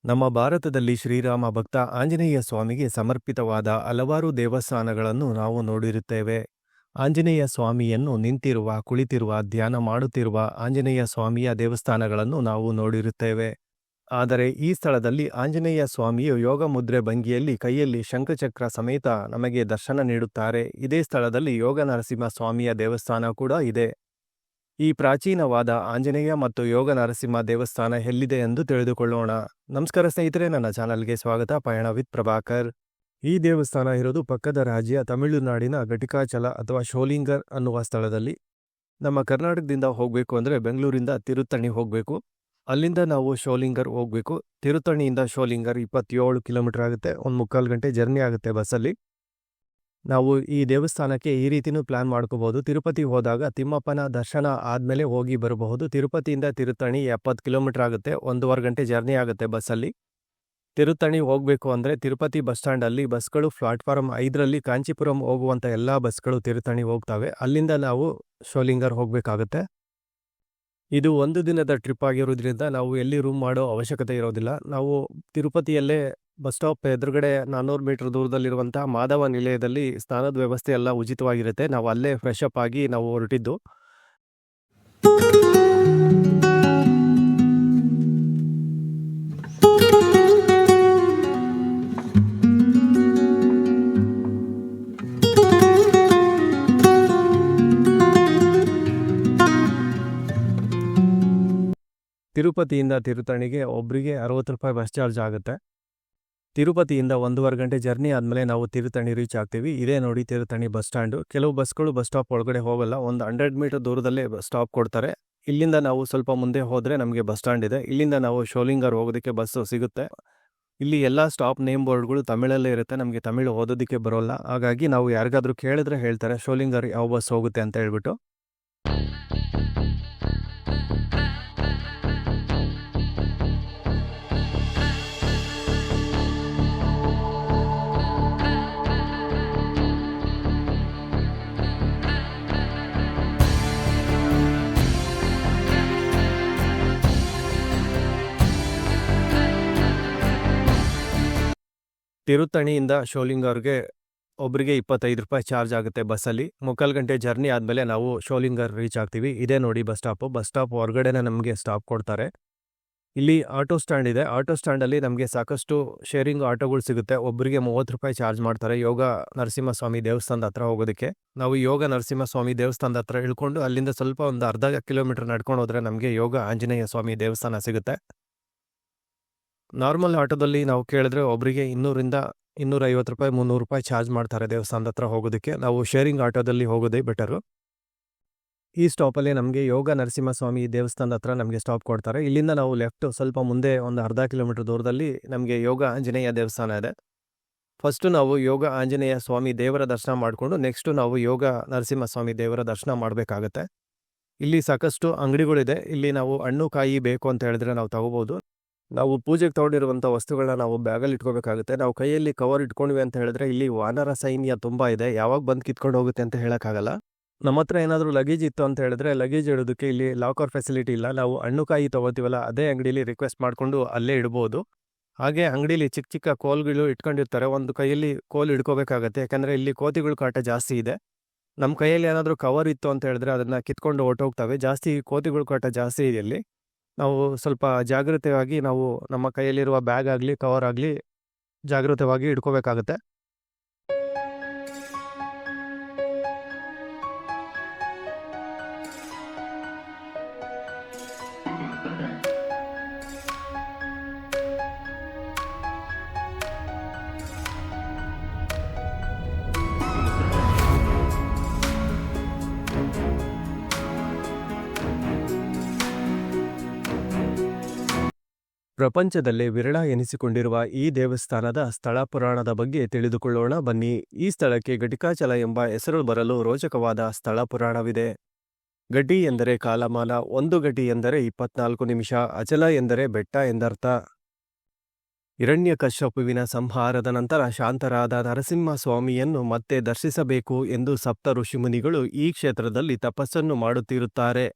ನಮ್ಮ ಭಾರತದಲ್ಲಿ ಶ್ರೀರಾಮ ಭಕ್ತ ಆಂಜನೇಯ ಸ್ವಾಮಿಗೆ ಸಮರ್ಪಿತವಾದ ಹಲವಾರು ದೇವಸ್ಥಾನಗಳನ್ನು ನಾವು ನೋಡಿರುತ್ತೇವೆ. ಆಂಜನೇಯ ಸ್ವಾಮಿಯನ್ನು ನಿಂತಿರುವ, ಕುಳಿತಿರುವ, ಧ್ಯಾನ ಮಾಡುತ್ತಿರುವ ಆಂಜನೇಯ ಸ್ವಾಮಿಯ ದೇವಸ್ಥಾನಗಳನ್ನು ನಾವು ನೋಡಿರುತ್ತೇವೆ. ಆದರೆ ಈ ಸ್ಥಳದಲ್ಲಿ ಆಂಜನೇಯ ಸ್ವಾಮಿಯು ಯೋಗ ಮುದ್ರೆ ಭಂಗಿಯಲ್ಲಿ ಕೈಯಲ್ಲಿ ಶಂಖಚಕ್ರ ಸಮೇತ ನಮಗೆ ದರ್ಶನ ನೀಡುತ್ತಾರೆ. ಇದೇ ಸ್ಥಳದಲ್ಲಿ ಯೋಗ ನರಸಿಂಹ ಸ್ವಾಮಿಯ ದೇವಸ್ಥಾನ ಕೂಡ ಇದೆ. ಈ ಪ್ರಾಚೀನವಾದ ಆಂಜನೇಯ ಮತ್ತು ಯೋಗ ನರಸಿಂಹ ದೇವಸ್ಥಾನ ಎಲ್ಲಿದೆ ಎಂದು ತಿಳಿದುಕೊಳ್ಳೋಣ. ನಮಸ್ಕಾರ ಸ್ನೇಹಿತರೆ, ನನ್ನ ಚಾನಲ್ಗೆ ಸ್ವಾಗತ. ಪಯಣ ವಿತ್ ಪ್ರಭಾಕರ್. ಈ ದೇವಸ್ಥಾನ ಇರೋದು ಪಕ್ಕದ ರಾಜ್ಯ ತಮಿಳುನಾಡಿನ ಘಟಿಕಾಚಲ ಅಥವಾ ಶೋಲಿಂಗರ್ ಅನ್ನುವ ಸ್ಥಳದಲ್ಲಿ. ನಮ್ಮ ಕರ್ನಾಟಕದಿಂದ ಹೋಗಬೇಕು ಅಂದರೆ ಬೆಂಗಳೂರಿಂದ ತಿರುತ್ತಣಿ ಹೋಗಬೇಕು. ಅಲ್ಲಿಂದ ನಾವು ಶೋಲಿಂಗರ್ ಹೋಗಬೇಕು. ತಿರುತ್ತಣಿಯಿಂದ ಶೋಲಿಂಗರ್ 27 ಕಿಲೋಮೀಟರ್ ಆಗುತ್ತೆ. 1.25 ಗಂಟೆ ಜರ್ನಿ ಆಗುತ್ತೆ ಬಸ್ಸಲ್ಲಿ. ನಾವು ಈ ದೇವಸ್ಥಾನಕ್ಕೆ ಈ ರೀತಿನೂ ಪ್ಲಾನ್ ಮಾಡ್ಕೋಬಹುದು. ತಿರುಪತಿ ಹೋದಾಗ ತಿಮ್ಮಪ್ಪನ ದರ್ಶನ ಆದಮೇಲೆ ಹೋಗಿ ಬರಬಹುದು. ತಿರುಪತಿಯಿಂದ ತಿರುತ್ತಣಿ 70 ಕಿಲೋಮೀಟರ್ ಆಗುತ್ತೆ. 1.5 ಗಂಟೆ ಜರ್ನಿ ಆಗುತ್ತೆ ಬಸ್ಸಲ್ಲಿ. ತಿರುತ್ತಣಿ ಹೋಗಬೇಕು ಅಂದರೆ ತಿರುಪತಿ ಬಸ್ ಸ್ಟ್ಯಾಂಡಲ್ಲಿ ಬಸ್ಗಳು ಪ್ಲಾಟ್ಫಾರ್ಮ್ 5ರಲ್ಲಿ ಕಾಂಚೀಪುರಂ ಹೋಗುವಂಥ ಎಲ್ಲ ಬಸ್ಗಳು ತಿರುತ್ತಣಿ ಹೋಗ್ತವೆ. ಅಲ್ಲಿಂದ ನಾವು ಶೋಲಿಂಗರ್ ಹೋಗಬೇಕಾಗುತ್ತೆ. ಇದು ಒಂದು ದಿನದ ಟ್ರಿಪ್ ಆಗಿರೋದ್ರಿಂದ ನಾವು ಎಲ್ಲಿ ರೂಮ್ ಮಾಡೋ ಅವಶ್ಯಕತೆ ಇರೋದಿಲ್ಲ. ನಾವು ತಿರುಪತಿಯಲ್ಲೇ ಬಸ್ ಸ್ಟಾಪ್ ಎದುರುಗಡೆ 400 ಮೀಟರ್ ದೂರದಲ್ಲಿರುವಂಥ ಮಾಧವ ನಿಲಯದಲ್ಲಿ ಸ್ನಾನದ ವ್ಯವಸ್ಥೆ ಎಲ್ಲ ಉಚಿತವಾಗಿರುತ್ತೆ. ನಾವು ಅಲ್ಲೇ ಫ್ರೆಶ್ ಅಪ್ ಆಗಿ ನಾವು ಹೊರಟಿದ್ದು. ತಿರುಪತಿಯಿಂದ ತಿರುತ್ತಣಿಗೆ ಒಬ್ಬರಿಗೆ 60 ರೂಪಾಯಿ ಬಸ್ ಚಾರ್ಜ್ ಆಗುತ್ತೆ. ತಿರುಪತಿಯಿಂದ 1.5 ಗಂಟೆ ಜರ್ನಿ ಆದಮೇಲೆ ನಾವು ತಿರುತ್ತಣಿ ರೀಚ್ ಆಗ್ತೀವಿ. ಇದೇ ನೋಡಿ ತಿರುತ್ತಣಿ ಬಸ್ ಸ್ಟ್ಯಾಂಡು. ಕೆಲವು ಬಸ್ಗಳು ಬಸ್ ಸ್ಟಾಪ್ ಒಳಗಡೆ ಹೋಗಲ್ಲ. ಒಂದು 100 ಮೀಟರ್ ದೂರದಲ್ಲೇ ಸ್ಟಾಪ್ ಕೊಡ್ತಾರೆ. ಇಲ್ಲಿಂದ ನಾವು ಸ್ವಲ್ಪ ಮುಂದೆ ಹೋದರೆ ನಮಗೆ ಬಸ್ ಸ್ಟ್ಯಾಂಡ್ ಇದೆ. ಇಲ್ಲಿಂದ ನಾವು ಶೋಲಿಂಗರ್ ಹೋಗೋದಕ್ಕೆ ಬಸ್ಸು ಸಿಗುತ್ತೆ. ಇಲ್ಲಿ ಎಲ್ಲ ಸ್ಟಾಪ್ ನೇಮ್ ಬೋರ್ಡ್ಗಳು ತಮಿಳಲ್ಲೇ ಇರುತ್ತೆ. ನಮಗೆ ತಮಿಳು ಓದೋದಕ್ಕೆ ಬರೋಲ್ಲ. ಹಾಗಾಗಿ ನಾವು ಯಾರಿಗಾದ್ರೂ ಕೇಳಿದ್ರೆ ಹೇಳ್ತಾರೆ ಶೋಲಿಂಗರ್ ಯಾವ ಬಸ್ ಹೋಗುತ್ತೆ ಅಂತ ಹೇಳ್ಬಿಟ್ಟು. ತಿರುತ್ತಣಿಯಿಂದ ಶೋಲಿಂಗರ್ಗೆ ಒಬ್ಬರಿಗೆ 25 ರೂಪಾಯಿ ಚಾರ್ಜ್ ಆಗುತ್ತೆ ಬಸ್ಸಲ್ಲಿ. 3/4 ಗಂಟೆ ಜರ್ನಿ ಆದಮೇಲೆ ನಾವು ಶೋಲಿಂಗರ್ ರೀಚ್ ಆಗ್ತೀವಿ. ಇದೇ ನೋಡಿ ಬಸ್ ಸ್ಟಾಪು. ಬಸ್ ಸ್ಟಾಪ್ ಹೊರಗಡೆನೇ ನಮಗೆ ಸ್ಟಾಪ್ ಕೊಡ್ತಾರೆ. ಇಲ್ಲಿ ಆಟೋ ಸ್ಟ್ಯಾಂಡ್ ಇದೆ. ಆಟೋ ಸ್ಟ್ಯಾಂಡಲ್ಲಿ ನಮಗೆ ಸಾಕಷ್ಟು ಶೇರಿಂಗ್ ಆಟೋಗಳು ಸಿಗುತ್ತೆ. ಒಬ್ಬರಿಗೆ 30 ರೂಪಾಯಿ ಚಾರ್ಜ್ ಮಾಡ್ತಾರೆ ಯೋಗ ನರಸಿಂಹಸ್ವಾಮಿ ದೇವಸ್ಥಾನದ ಹತ್ರ ಹೋಗೋದಕ್ಕೆ. ನಾವು ಯೋಗ ನರಸಿಂಹಸ್ವಾಮಿ ದೇವಸ್ಥಾನದ ಹತ್ರ ಇಳ್ಕೊಂಡು ಅಲ್ಲಿಂದ ಸ್ವಲ್ಪ ಒಂದು ಅರ್ಧ ಕಿಲೋಮೀಟರ್ ನಡ್ಕೊಂಡು ಹೋದರೆ ನಮಗೆ ಯೋಗ ಆಂಜನೇಯ ಸ್ವಾಮಿ ದೇವಸ್ಥಾನ ಸಿಗುತ್ತೆ. ನಾರ್ಮಲ್ ಆಟೋದಲ್ಲಿ ನಾವು ಕೇಳಿದ್ರೆ ಒಬ್ಬರಿಗೆ 200ರಿಂದ 250 ರೂಪಾಯಿ 300 ರೂಪಾಯಿ ಚಾರ್ಜ್ ಮಾಡ್ತಾರೆ ದೇವಸ್ಥಾನದ ಹತ್ರ ಹೋಗೋದಕ್ಕೆ. ನಾವು ಶೇರಿಂಗ್ ಆಟೋದಲ್ಲಿ ಹೋಗೋದೇ ಬೆಟರು. ಈ ಸ್ಟಾಪಲ್ಲಿ ನಮಗೆ ಯೋಗ ನರಸಿಂಹಸ್ವಾಮಿ ದೇವಸ್ಥಾನದ ಹತ್ರ ನಮಗೆ ಸ್ಟಾಪ್ ಕೊಡ್ತಾರೆ. ಇಲ್ಲಿಂದ ನಾವು ಲೆಫ್ಟ್ ಸ್ವಲ್ಪ ಮುಂದೆ ಒಂದು ಅರ್ಧ ಕಿಲೋಮೀಟರ್ ದೂರದಲ್ಲಿ ನಮಗೆ ಯೋಗ ಆಂಜನೇಯ ದೇವಸ್ಥಾನ ಇದೆ. ಫಸ್ಟು ನಾವು ಯೋಗ ಆಂಜನೇಯ ಸ್ವಾಮಿ ದೇವರ ದರ್ಶನ ಮಾಡಿಕೊಂಡು ನೆಕ್ಸ್ಟು ನಾವು ಯೋಗ ನರಸಿಂಹಸ್ವಾಮಿ ದೇವರ ದರ್ಶನ ಮಾಡಬೇಕಾಗತ್ತೆ. ಇಲ್ಲಿ ಸಾಕಷ್ಟು ಅಂಗಡಿಗಳಿದೆ. ಇಲ್ಲಿ ನಾವು ಹಣ್ಣು ಕಾಯಿ ಬೇಕು ಅಂತ ಹೇಳಿದ್ರೆ ನಾವು ತಗೋಬೋದು. ನಾವು ಪೂಜೆಗೆ ತೊಗೊಂಡಿರುವಂಥ ವಸ್ತುಗಳನ್ನ ನಾವು ಬ್ಯಾಗಲ್ಲಿ ಇಟ್ಕೋಬೇಕಾಗುತ್ತೆ. ನಾವು ಕೈಯಲ್ಲಿ ಕವರ್ ಇಟ್ಕೊಂಡ್ವಿ ಅಂತ ಹೇಳಿದ್ರೆ ಇಲ್ಲಿ ವಾನರ ಸೈನ್ಯ ತುಂಬ ಇದೆ. ಯಾವಾಗ ಬಂದು ಕಿತ್ಕೊಂಡು ಹೋಗುತ್ತೆ ಅಂತ ಹೇಳೋಕ್ಕಾಗಲ್ಲ. ನಮ್ಮ ಹತ್ರ ಏನಾದರೂ ಲಗೇಜ್ ಇತ್ತು ಅಂತ ಹೇಳಿದ್ರೆ ಲಗೇಜ್ ಇಡೋದಕ್ಕೆ ಇಲ್ಲಿ ಲಾಕರ್ ಫೆಸಿಲಿಟಿ ಇಲ್ಲ. ನಾವು ಹಣ್ಣು ಕಾಯಿ ತೊಗೋತೀವಲ್ಲ ಅದೇ ಅಂಗಡಿಯಲ್ಲಿ ರಿಕ್ವೆಸ್ಟ್ ಮಾಡಿಕೊಂಡು ಅಲ್ಲೇ ಇಡ್ಬೋದು. ಹಾಗೆ ಅಂಗಡಿಲಿ ಚಿಕ್ಕ ಚಿಕ್ಕ ಕೋಲ್ಗಳು ಇಟ್ಕೊಂಡಿರ್ತಾರೆ. ಒಂದು ಕೈಯಲ್ಲಿ ಕೋಲ್ ಇಟ್ಕೋಬೇಕಾಗತ್ತೆ. ಯಾಕಂದರೆ ಇಲ್ಲಿ ಕೋತಿಗಳ ಕಾಟ ಜಾಸ್ತಿ ಇದೆ. ನಮ್ಮ ಕೈಯಲ್ಲಿ ಏನಾದರೂ ಕವರ್ ಇತ್ತು ಅಂತ ಹೇಳಿದ್ರೆ ಅದನ್ನು ಕಿತ್ಕೊಂಡು ಹೊರಟೋಗ್ತವೆ. ಜಾಸ್ತಿ ಕೋತಿಗಳ ಕಾಟ ಜಾಸ್ತಿ ಇದೆ ಇಲ್ಲಿ. ನಾವು ಸ್ವಲ್ಪ ಜಾಗೃತವಾಗಿ ನಾವು ನಮ್ಮ ಕೈಯಲ್ಲಿರುವ ಬ್ಯಾಗ್ ಆಗಲಿ ಕವರ್ ಆಗಲಿ ಜಾಗೃತವಾಗಿ ಇಟ್ಕೋಬೇಕಾಗತ್ತೆ. ಪ್ರಪಂಚದಲ್ಲೇ ವಿರಳ ಎನಿಸಿಕೊಂಡಿರುವ ಈ ದೇವಸ್ಥಾನದ ಸ್ಥಳ ಪುರಾಣದ ಬಗ್ಗೆ ತಿಳಿದುಕೊಳ್ಳೋಣ ಬನ್ನಿ. ಈ ಸ್ಥಳಕ್ಕೆ ಘಟಿಕಾಚಲ ಎಂಬ ಹೆಸರು ಬರಲು ರೋಚಕವಾದ ಸ್ಥಳ ಪುರಾಣವಿದೆ. ಘಟಿ ಎಂದರೆ ಕಾಲಮಾನ, ಒಂದು ಘಟಿ ಎಂದರೆ 24 ನಿಮಿಷ, ಅಚಲ ಎಂದರೆ ಬೆಟ್ಟ ಎಂದರ್ಥ. ಹಿರಣ್ಯಕಶ್ಯಪುವಿನ ಸಂಹಾರದ ನಂತರ ಶಾಂತರಾದ ನರಸಿಂಹಸ್ವಾಮಿಯನ್ನು ಮತ್ತೆ ದರ್ಶಿಸಬೇಕು ಎಂದು ಸಪ್ತ ಋಷಿಮುನಿಗಳು ಈ ಕ್ಷೇತ್ರದಲ್ಲಿ ತಪಸ್ಸನ್ನು ಮಾಡುತ್ತಿರುತ್ತಾರೆ.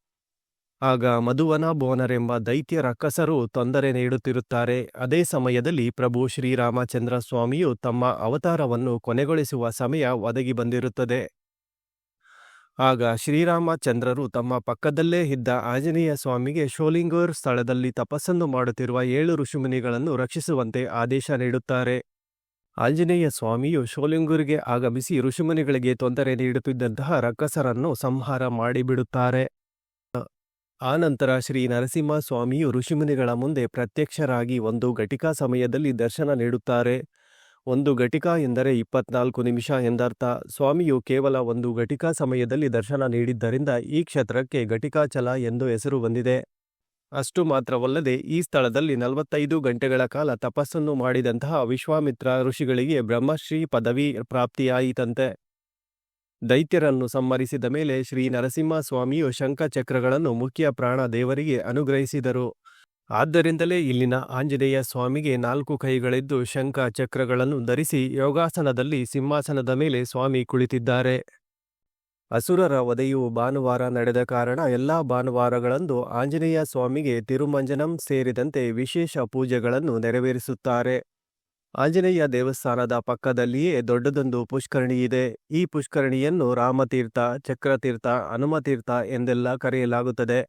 ಆಗ ಮಧುವನ ಬೋನರೆಂಬ ದೈತ್ಯ ರಕ್ಕಸರು ತೊಂದರೆ ನೀಡುತ್ತಿರುತ್ತಾರೆ. ಅದೇ ಸಮಯದಲ್ಲಿ ಪ್ರಭು ಶ್ರೀರಾಮಚಂದ್ರ ಸ್ವಾಮಿಯು ತಮ್ಮ ಅವತಾರವನ್ನು ಕೊನೆಗೊಳಿಸುವ ಸಮಯ ಒದಗಿ ಬಂದಿರುತ್ತದೆ. ಆಗ ಶ್ರೀರಾಮಚಂದ್ರರು ತಮ್ಮ ಪಕ್ಕದಲ್ಲೇ ಇದ್ದ ಆಂಜನೇಯ ಸ್ವಾಮಿಗೆ ಶೋಲಿಂಗೂರ್ ಸ್ಥಳದಲ್ಲಿ ತಪಸ್ಸನ್ನು ಮಾಡುತ್ತಿರುವ 7 ಋಷಿಮುನಿಗಳನ್ನು ರಕ್ಷಿಸುವಂತೆ ಆದೇಶ ನೀಡುತ್ತಾರೆ. ಆಂಜನೇಯ ಸ್ವಾಮಿಯು ಶೋಲಿಂಗೂರಿಗೆ ಆಗಮಿಸಿ ಋಷಿಮುನಿಗಳಿಗೆ ತೊಂದರೆ ನೀಡುತ್ತಿದ್ದಂತಹ ರಕ್ಕಸರನ್ನು ಸಂಹಾರ ಮಾಡಿಬಿಡುತ್ತಾರೆ. ಆನಂತರ ಶ್ರೀ ನರಸಿಂಹ ಸ್ವಾಮಿಯು ಋಷಿಮುನಿಗಳ ಮುಂದೆ ಪ್ರತ್ಯಕ್ಷರಾಗಿ 1 ಘಟಿಕಾ ಸಮಯದಲ್ಲಿ ದರ್ಶನ ನೀಡುತ್ತಾರೆ. 1 ಘಟಿಕಾ ಎಂದರೆ 24 ನಿಮಿಷ ಎಂದರ್ಥ. ಸ್ವಾಮಿಯು ಕೇವಲ 1 ಘಟಿಕಾ ಸಮಯದಲ್ಲಿ ದರ್ಶನ ನೀಡಿದ್ದರಿಂದ ಈ ಕ್ಷೇತ್ರಕ್ಕೆ ಘಟಿಕಾಚಲ ಎಂದು ಹೆಸರು ಬಂದಿದೆ. ಅಷ್ಟು ಮಾತ್ರವಲ್ಲದೆ ಈ ಸ್ಥಳದಲ್ಲಿ 45 ಗಂಟೆಗಳ ಕಾಲ ತಪಸ್ಸನ್ನು ಮಾಡಿದಂತಹ ವಿಶ್ವಾಮಿತ್ರ ಋಷಿಗಳಿಗೆ ಬ್ರಹ್ಮಶ್ರೀ ಪದವಿ ಪ್ರಾಪ್ತಿಯಾಯಿತಂತೆ. ದೈತ್ಯರನ್ನು ಸಂಹರಿಸಿದ ಮೇಲೆ ಶ್ರೀ ನರಸಿಂಹ ಸ್ವಾಮಿಯು ಶಂಖಚಕ್ರಗಳನ್ನು ಮುಖ್ಯ ಪ್ರಾಣ ದೇವರಿಗೆ ಅನುಗ್ರಹಿಸಿದರು. ಆದ್ದರಿಂದಲೇ ಇಲ್ಲಿನ ಆಂಜನೇಯ ಸ್ವಾಮಿಗೆ 4 ಕೈಗಳಿದ್ದು ಶಂಖ ಚಕ್ರಗಳನ್ನು ಧರಿಸಿ ಯೋಗಾಸನದಲ್ಲಿ ಸಿಂಹಾಸನದ ಮೇಲೆ ಸ್ವಾಮಿ ಕುಳಿತಿದ್ದಾರೆ. ಅಸುರರ ವಧೆಯು ಭಾನುವಾರ ನಡೆದ ಕಾರಣ ಎಲ್ಲಾ ಭಾನುವಾರಗಳಂದು ಆಂಜನೇಯ ಸ್ವಾಮಿಗೆ ತಿರುಮಂಜನಂ ಸೇರಿದಂತೆ ವಿಶೇಷ ಪೂಜೆಗಳನ್ನು ನೆರವೇರಿಸುತ್ತಾರೆ. ಆಂಜನೇಯ ದೇವಸ್ಥಾನದ ಪಕ್ಕದಲ್ಲಿಯೇ ದೊಡ್ಡದೊಂದು ಪುಷ್ಕರಣಿ ಇದೆ. ಈ ಪುಷ್ಕರಣಿಯನ್ನು ರಾಮತೀರ್ಥ, ಚಕ್ರತೀರ್ಥ, ಹನುಮತೀರ್ಥ ಎಂದೆಲ್ಲ ಕರೆಯಲಾಗುತ್ತದೆ.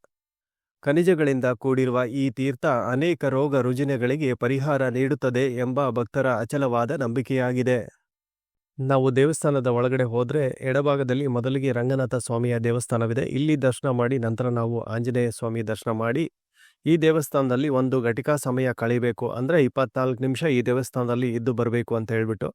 ಖನಿಜಗಳಿಂದ ಕೂಡಿರುವ ಈ ತೀರ್ಥ ಅನೇಕ ರೋಗ ರುಜಿನಗಳಿಗೆ ಪರಿಹಾರ ನೀಡುತ್ತದೆ ಎಂಬ ಭಕ್ತರ ಅಚಲವಾದ ನಂಬಿಕೆಯಾಗಿದೆ. ನಾವು ದೇವಸ್ಥಾನದ ಒಳಗಡೆ ಹೋದರೆ ಎಡಭಾಗದಲ್ಲಿ ಮೊದಲಿಗೆ ರಂಗನಾಥ ಸ್ವಾಮಿಯ ದೇವಸ್ಥಾನವಿದೆ. ಇಲ್ಲಿ ದರ್ಶನ ಮಾಡಿ ನಂತರ ನಾವು ಆಂಜನೇಯ ಸ್ವಾಮಿ ದರ್ಶನ ಮಾಡಿ ಈ ದೇವಸ್ಥಾನದಲ್ಲಿ 1 ಘಟಿಕಾ ಸಮಯ ಕಳೀಬೇಕು. ಅಂದರೆ 24 ನಿಮಿಷ ಈ ದೇವಸ್ಥಾನದಲ್ಲಿ ಇದ್ದು ಬರಬೇಕು ಅಂತ ಹೇಳ್ಬಿಟ್ಟು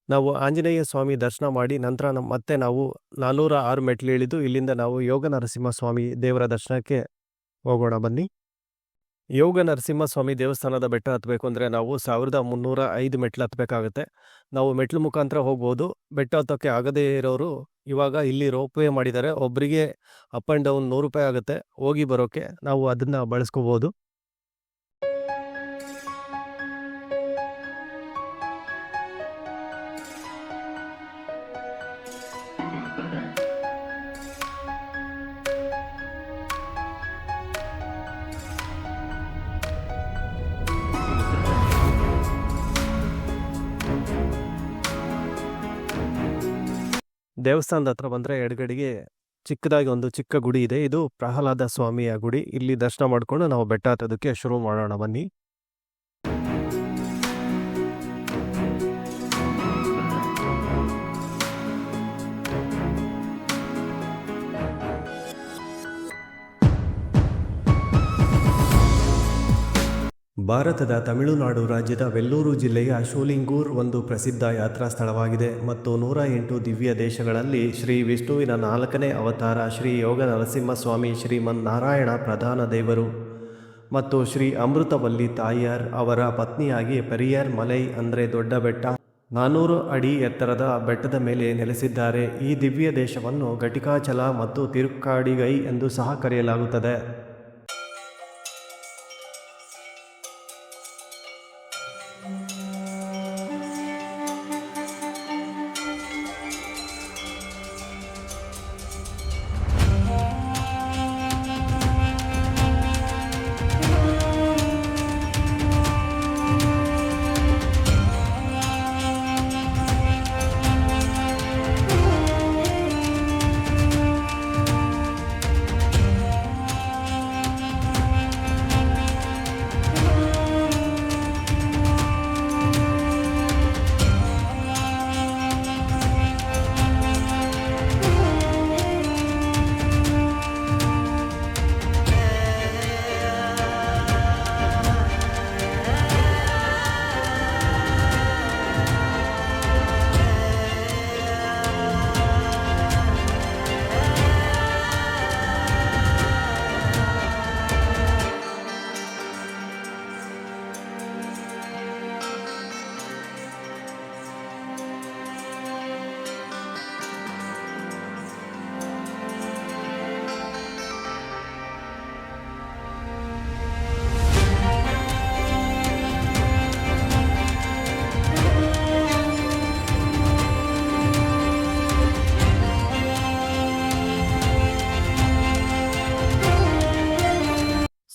ನಾವು ಆಂಜನೇಯ ಸ್ವಾಮಿ ದರ್ಶನ ಮಾಡಿ ನಂತರ ಮತ್ತೆ ನಾವು 406 ಮೆಟ್ಲು ಇಳಿದು ಇಲ್ಲಿಂದ ನಾವು ಯೋಗ ನರಸಿಂಹ ಸ್ವಾಮಿ ದೇವರ ದರ್ಶನಕ್ಕೆ ಹೋಗೋಣ ಬನ್ನಿ. ಯೋಗ ನರಸಿಂಹಸ್ವಾಮಿ ದೇವಸ್ಥಾನದ ಬೆಟ್ಟ ಹತ್ತಬೇಕು ಅಂದರೆ ನಾವು 1305 ಮೆಟ್ಲು ಹತ್ತಬೇಕಾಗುತ್ತೆ. ನಾವು ಮೆಟ್ಲು ಮುಖಾಂತರ ಹೋಗ್ಬೋದು. ಬೆಟ್ಟ ಹತ್ತೋಕ್ಕೆ ಆಗದೇ ಇರೋರು ಇವಾಗ ಇಲ್ಲಿ ರೋಪ್ ವೇ ಮಾಡಿದ್ದಾರೆ. ಒಬ್ಬರಿಗೆ ಅಪ್ ಆ್ಯಂಡ್ ಡೌನ್ 100 ರೂಪಾಯಿ ಆಗುತ್ತೆ. ಹೋಗಿ ಬರೋಕ್ಕೆ ನಾವು ಅದನ್ನು ಬಳಸ್ಕೋಬೋದು. ದೇವಸ್ಥಾನದ ಹತ್ರ ಬಂದರೆ ಎಡಗಡೆಗೆ ಚಿಕ್ಕದಾಗಿ ಒಂದು ಚಿಕ್ಕ ಗುಡಿ ಇದೆ. ಇದು ಪ್ರಹ್ಲಾದ ಸ್ವಾಮಿಯ ಗುಡಿ. ಇಲ್ಲಿ ದರ್ಶನ ಮಾಡಿಕೊಂಡು ನಾವು ಬೆಟ್ಟ ಹತ್ತೋದಕ್ಕೆ ಶುರು ಮಾಡೋಣ ಬನ್ನಿ. ಭಾರತದ ತಮಿಳುನಾಡು ರಾಜ್ಯದ ವೆಲ್ಲೂರು ಜಿಲ್ಲೆಯ ಶೋಲಿಂಗೂರ್ ಒಂದು ಪ್ರಸಿದ್ಧ ಯಾತ್ರಾ ಸ್ಥಳವಾಗಿದೆ ಮತ್ತು 108 ದಿವ್ಯ ದೇಶಗಳಲ್ಲಿ ಶ್ರೀ ವಿಷ್ಣುವಿನ 4ನೇ ಅವತಾರ ಶ್ರೀ ಯೋಗ ನರಸಿಂಹಸ್ವಾಮಿ ಶ್ರೀಮನ್ನಾರಾಯಣ ಪ್ರಧಾನ ದೇವರು ಮತ್ತು ಶ್ರೀ ಅಮೃತವಲ್ಲಿ ತಾಯಿಯಾರ್ ಅವರ ಪತ್ನಿಯಾಗಿ ಪೆರಿಯಾರ್ ಮಲೈ ಅಂದರೆ ದೊಡ್ಡ ಬೆಟ್ಟ 400 ಅಡಿ ಎತ್ತರದ ಬೆಟ್ಟದ ಮೇಲೆ ನೆಲೆಸಿದ್ದಾರೆ. ಈ ದಿವ್ಯ ದೇಶವನ್ನು ಘಟಿಕಾಚಲ ಮತ್ತು ತಿರುಕ್ಕಾಡಿಗೈ ಎಂದು ಸಹ ಕರೆಯಲಾಗುತ್ತದೆ.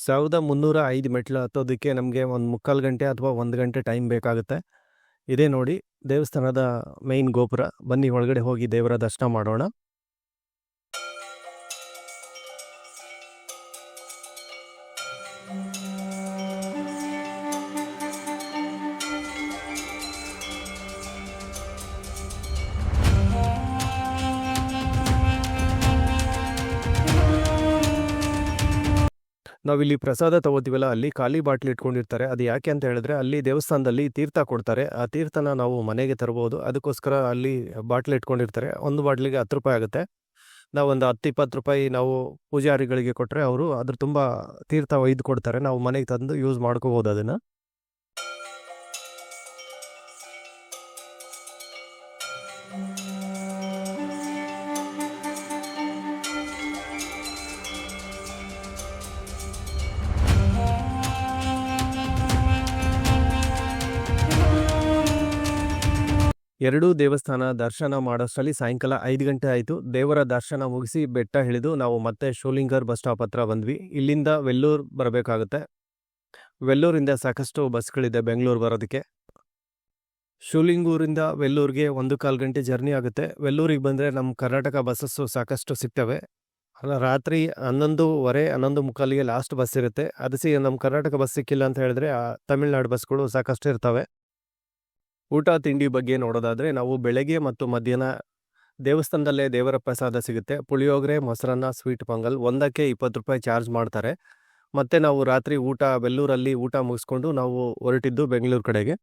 1305 ಮೆಟ್ಲು ಹತ್ತೋದಕ್ಕೆ ನಮಗೆ ಒಂದು 3/4 ಗಂಟೆ ಅಥವಾ 1 ಗಂಟೆ ಟೈಮ್ ಬೇಕಾಗುತ್ತೆ. ಇದೇ ನೋಡಿ ದೇವಸ್ಥಾನದ ಮೇನ್ ಗೋಪುರ. ಬನ್ನಿ ಒಳಗಡೆ ಹೋಗಿ ದೇವರ ದರ್ಶನ ಮಾಡೋಣ. ನಾವಿಲ್ಲಿ ಪ್ರಸಾದ ತಗೋತೀವಲ್ಲ, ಅಲ್ಲಿ ಖಾಲಿ ಬಾಟ್ಲಿ ಇಟ್ಕೊಂಡಿರ್ತಾರೆ. ಅದು ಯಾಕೆ ಅಂತ ಹೇಳಿದ್ರೆ ಅಲ್ಲಿ ದೇವಸ್ಥಾನದಲ್ಲಿ ತೀರ್ಥ ಕೊಡ್ತಾರೆ. ಆ ತೀರ್ಥನ ನಾವು ಮನೆಗೆ ತರ್ಬೋದು. ಅದಕ್ಕೋಸ್ಕರ ಅಲ್ಲಿ ಬಾಟ್ಲಿ ಇಟ್ಕೊಂಡಿರ್ತಾರೆ. ಒಂದು ಬಾಟ್ಲಿಗೆ 10 ರೂಪಾಯಿ ಆಗುತ್ತೆ. ನಾವೊಂದು 10-20 ರೂಪಾಯಿ ನಾವು ಪೂಜಾರಿಗಳಿಗೆ ಕೊಟ್ಟರೆ ಅವರು ಅದ್ರ ತುಂಬ ತೀರ್ಥ ಒಯ್ದು ಕೊಡ್ತಾರೆ. ನಾವು ಮನೆಗೆ ತಂದು ಯೂಸ್ ಮಾಡ್ಕೋಬೋದು ಅದನ್ನು. ಎರಡೂ ದೇವಸ್ಥಾನ ದರ್ಶನ ಮಾಡೋಷ್ಟರಲ್ಲಿ ಸಾಯಂಕಾಲ 5 ಗಂಟೆ ಆಯಿತು. ದೇವರ ದರ್ಶನ ಮುಗಿಸಿ ಬೆಟ್ಟ ಇಳಿದು ನಾವು ಮತ್ತೆ ಶೂಲಿಂಗರ್ ಬಸ್ ಸ್ಟಾಪ್ ಹತ್ರ ಬಂದ್ವಿ. ಇಲ್ಲಿಂದ ವೆಲ್ಲೂರು ಬರಬೇಕಾಗುತ್ತೆ. ವೆಲ್ಲೂರಿಂದ ಸಾಕಷ್ಟು ಬಸ್ಗಳಿದೆ ಬೆಂಗಳೂರು ಬರೋದಕ್ಕೆ. ಶೂಲಿಂಗೂರಿಂದ ವೆಲ್ಲೂರಿಗೆ 1/4 ಗಂಟೆ ಜರ್ನಿ ಆಗುತ್ತೆ. ವೆಲ್ಲೂರಿಗೆ ಬಂದರೆ ನಮ್ಮ ಕರ್ನಾಟಕ ಬಸ್ಸಸ್ಸು ಸಾಕಷ್ಟು ಸಿಗ್ತವೆ. ರಾತ್ರಿ 11:15, 11:45ಗೆ ಲಾಸ್ಟ್ ಬಸ್ ಇರುತ್ತೆ. ಅದು ನಮ್ಮ ಕರ್ನಾಟಕ ಬಸ್ ಸಿಕ್ಕಿಲ್ಲ ಅಂತ ಹೇಳಿದ್ರೆ ತಮಿಳ್ನಾಡು ಬಸ್ಗಳು ಸಾಕಷ್ಟು ಇರ್ತವೆ. ಊಟ ತಿಂಡಿ ಬಗ್ಗೆ ನೋಡೋದಾದರೆ ನಾವು ಬೆಳಗ್ಗೆ ಮತ್ತು ಮಧ್ಯಾಹ್ನ ದೇವಸ್ಥಾನದಲ್ಲೇ ದೇವರ ಪ್ರಸಾದ ಸಿಗುತ್ತೆ. ಪುಳಿಯೋಗರೆ, ಮೊಸರನ್ನ, ಸ್ವೀಟ್ ಪೊಂಗಲ್ ಒಂದಕ್ಕೆ 20 ರೂಪಾಯಿ ಚಾರ್ಜ್ ಮಾಡ್ತಾರೆ. ಮತ್ತು ನಾವು ರಾತ್ರಿ ಊಟ ವೆಲ್ಲೂರಲ್ಲಿ ಊಟ ಮುಗಿಸ್ಕೊಂಡು ನಾವು ಹೊರಟಿದ್ದು ಬೆಂಗಳೂರು ಕಡೆಗೆ.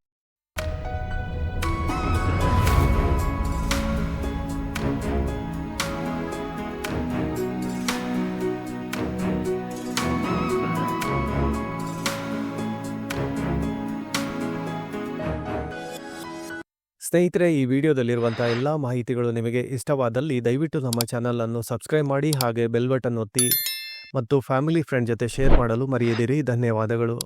ಸ್ನೇಹಿತರೆ, ಈ ವಿಡಿಯೋದಲ್ಲಿರುವಂಥ ಎಲ್ಲ ಮಾಹಿತಿಗಳು ನಿಮಗೆ ಇಷ್ಟವಾದಲ್ಲಿ ದಯವಿಟ್ಟು ನಮ್ಮ ಚಾನಲನ್ನು ಸಬ್ಸ್ಕ್ರೈಬ್ ಮಾಡಿ, ಹಾಗೆ ಬೆಲ್ ಬಟನ್ ಒತ್ತಿ ಮತ್ತು ಫ್ಯಾಮಿಲಿ ಫ್ರೆಂಡ್ ಜೊತೆ ಶೇರ್ ಮಾಡಲು ಮರೆಯದಿರಿ. ಧನ್ಯವಾದಗಳು.